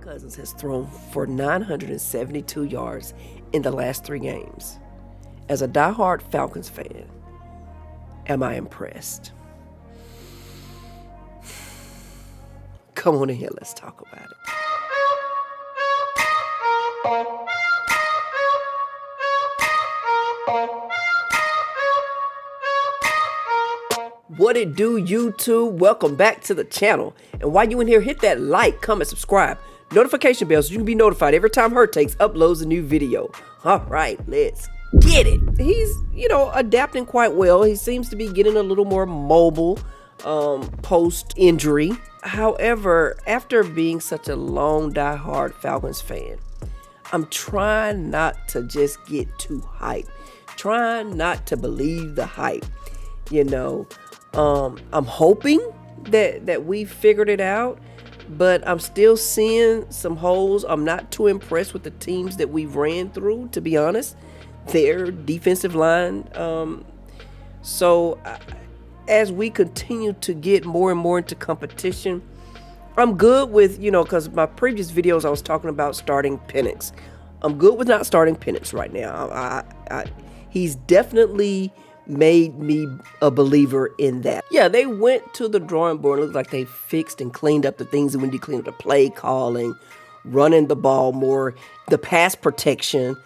Cousins has thrown for 972 yards in the last 3 games. As a diehard Falcons fan, am I impressed? Come on in here, let's talk about it. What it do, YouTube? Welcome back to the channel. And while you in here, hit that like, comment, subscribe, notification bell so you can be notified every time Her Takes uploads a new video. All right, let's get it. He's, adapting quite well. He seems to be getting a little more mobile post-injury. However, after being such a long, die-hard Falcons fan, I'm trying not to just get too hyped. Trying not to believe the hype, I'm hoping that we figured it out, but I'm still seeing some holes. I'm not too impressed with the teams that we've ran through, to be honest. Their defensive line. So as we continue to get more and more into competition, I'm good with, because my previous videos I was talking about starting Penix. I'm good with not starting Penix right now. He's definitely made me a believer in that. Yeah, they went to the drawing board. It looked like they fixed and cleaned up the things that we need to clean up: the play calling, running the ball more, the pass protection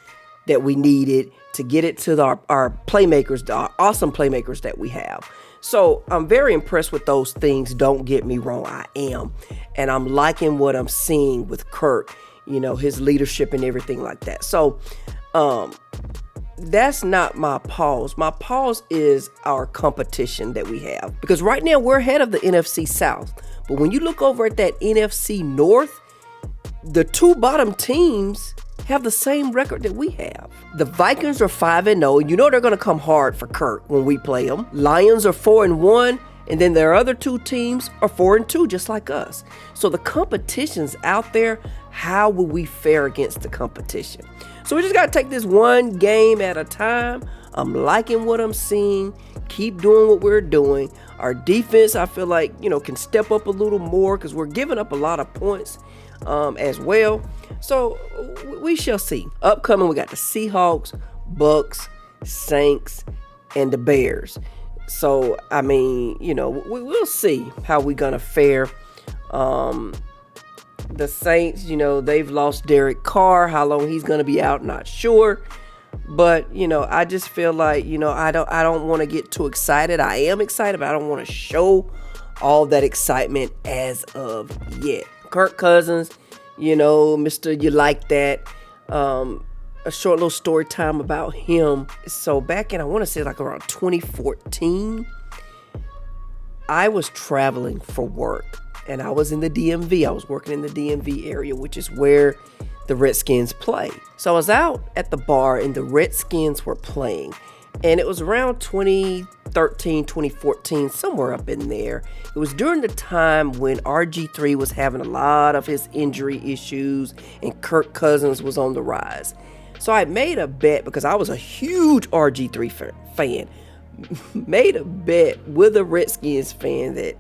that we needed to get it to our playmakers, our awesome playmakers that we have. So I'm very impressed with those things. Don't get me wrong, I am. And I'm liking what I'm seeing with Kirk, his leadership and everything like that. So that's not my pause. My pause is our competition that we have. Because right now we're ahead of the NFC South. But when you look over at that NFC North, the 2 bottom teams have the same record that we have. The Vikings are 5-0. You know they're going to come hard for Kirk when we play them. Lions are 4-1. And then their other 2 teams are 4-2, just like us. So the competition's out there. How will we fare against the competition? So we just got to take this one game at a time. I'm liking what I'm seeing. Keep doing what we're doing. Our defense, I feel like, can step up a little more because we're giving up a lot of points as well. So we shall see. Upcoming, we got the Seahawks, Bucks, Saints, and the Bears. So, we'll see how we're going to fare. The Saints, they've lost Derek Carr. How long he's going to be out, not sure. But, I just feel like, I don't want to get too excited. I am excited, but I don't want to show all that excitement as of yet. Kirk Cousins, Mr. You Like That. A short little story time about him. So back in, I want to say like around 2014, I was traveling for work and I was in the DMV. I was working in the DMV area, which is where the Redskins play. So I was out at the bar and the Redskins were playing, and it was around 2013, 2014, somewhere up in there. It was during the time when RG3 was having a lot of his injury issues and Kirk Cousins was on the rise. So I made a bet because I was a huge RG3 fan. Made a bet with a Redskins fan that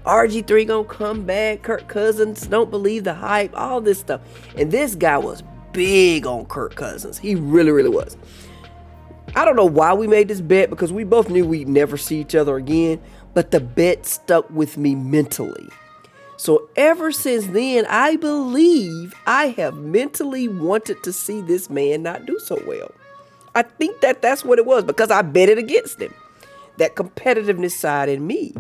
RG3 gonna come back. Kirk Cousins, don't believe the hype, all this stuff. And this guy was big on Kirk Cousins. He really, really was. I don't know why we made this bet because we both knew we'd never see each other again. But the bet stuck with me mentally. So ever since then, I believe I have mentally wanted to see this man not do so well. I think that's what it was because I bet it against him. That competitiveness side in me.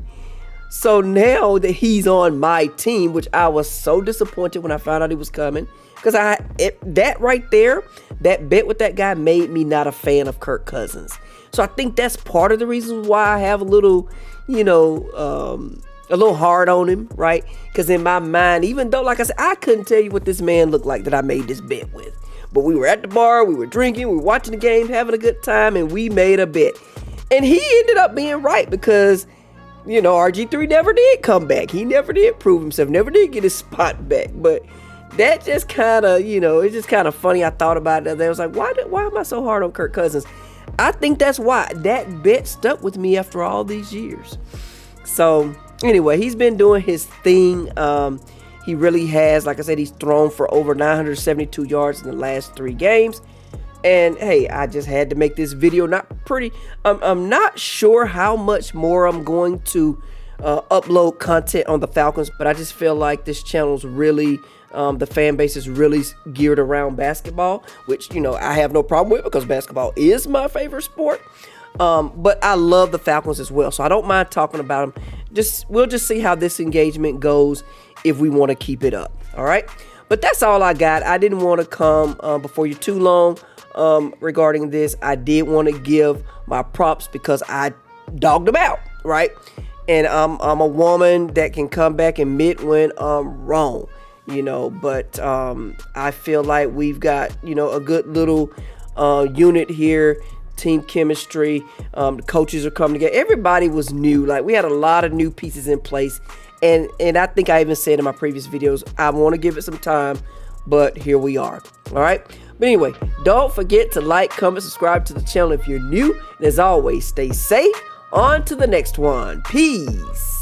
So now that he's on my team, which I was so disappointed when I found out he was coming, because that right there, that bet with that guy made me not a fan of Kirk Cousins. So I think that's part of the reason why I have a little, a little hard on him, right? Because in my mind, even though, like I said, I couldn't tell you what this man looked like that I made this bet with. But we were at the bar, we were drinking, we were watching the game, having a good time, and we made a bet. And he ended up being right because, RG3 never did come back. He never did prove himself, never did get his spot back. But that just kind of, it's just kind of funny. I thought about it. I was like, why am I so hard on Kirk Cousins? I think that's why that bet stuck with me after all these years. So anyway, he's been doing his thing. He really has. Like I said, he's thrown for over 972 yards in the last 3 games. And hey, I just had to make this video. I'm not sure how much more I'm going to upload content on the Falcons, but I just feel like this channel's really, the fan base is really geared around basketball, which, you know, I have no problem with because basketball is my favorite sport. But I love the Falcons as well, so I don't mind talking about them. We'll just see how this engagement goes if we want to keep it up. All right, but that's all I got. I didn't want to come before you too long regarding this. I did want to give my props because I dogged them out, right? And I'm a woman that can come back and admit when I'm wrong, you know. But I feel like we've got, you know, a good little unit here. Team chemistry, the coaches are coming together. Everybody was new. Like, we had a lot of new pieces in place, and I think I even said in my previous videos, I want to give it some time, but here we are. All right, but anyway, don't forget to like, comment, subscribe to the channel if you're new, and as always, stay safe. On to the next one. Peace.